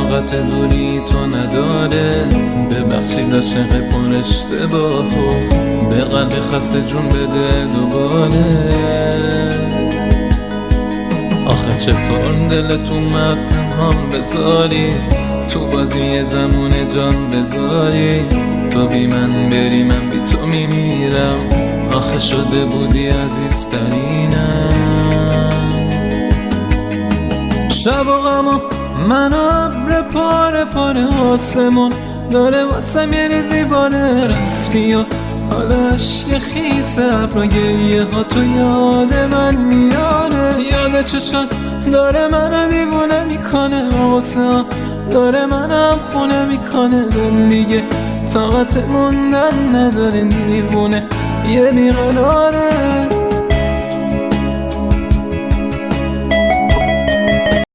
طاقت دوری تو نداره. ببخشید عاشق پر اشتباهو به قلب خسته جون بده دوباره. آخه چطور دلتون مرد تنهام بذاری، تو بازی زمان جان بذاری. تو بی من بری من بی تو میمیرم، آخه شده بودی عزیزترینم. شب و غم و من ابر پاره پاره آسمون داره واسم یه ریز میباره. رفتی و حالا عشق خیس ابر گریه ها تو یاد من میاره. یاد چشات داره منو دیوونه میکنه، واسه ها داره منم خونه میکنه. دل دیگه طاقت موندن نداره، دیوونه یه بیقراره.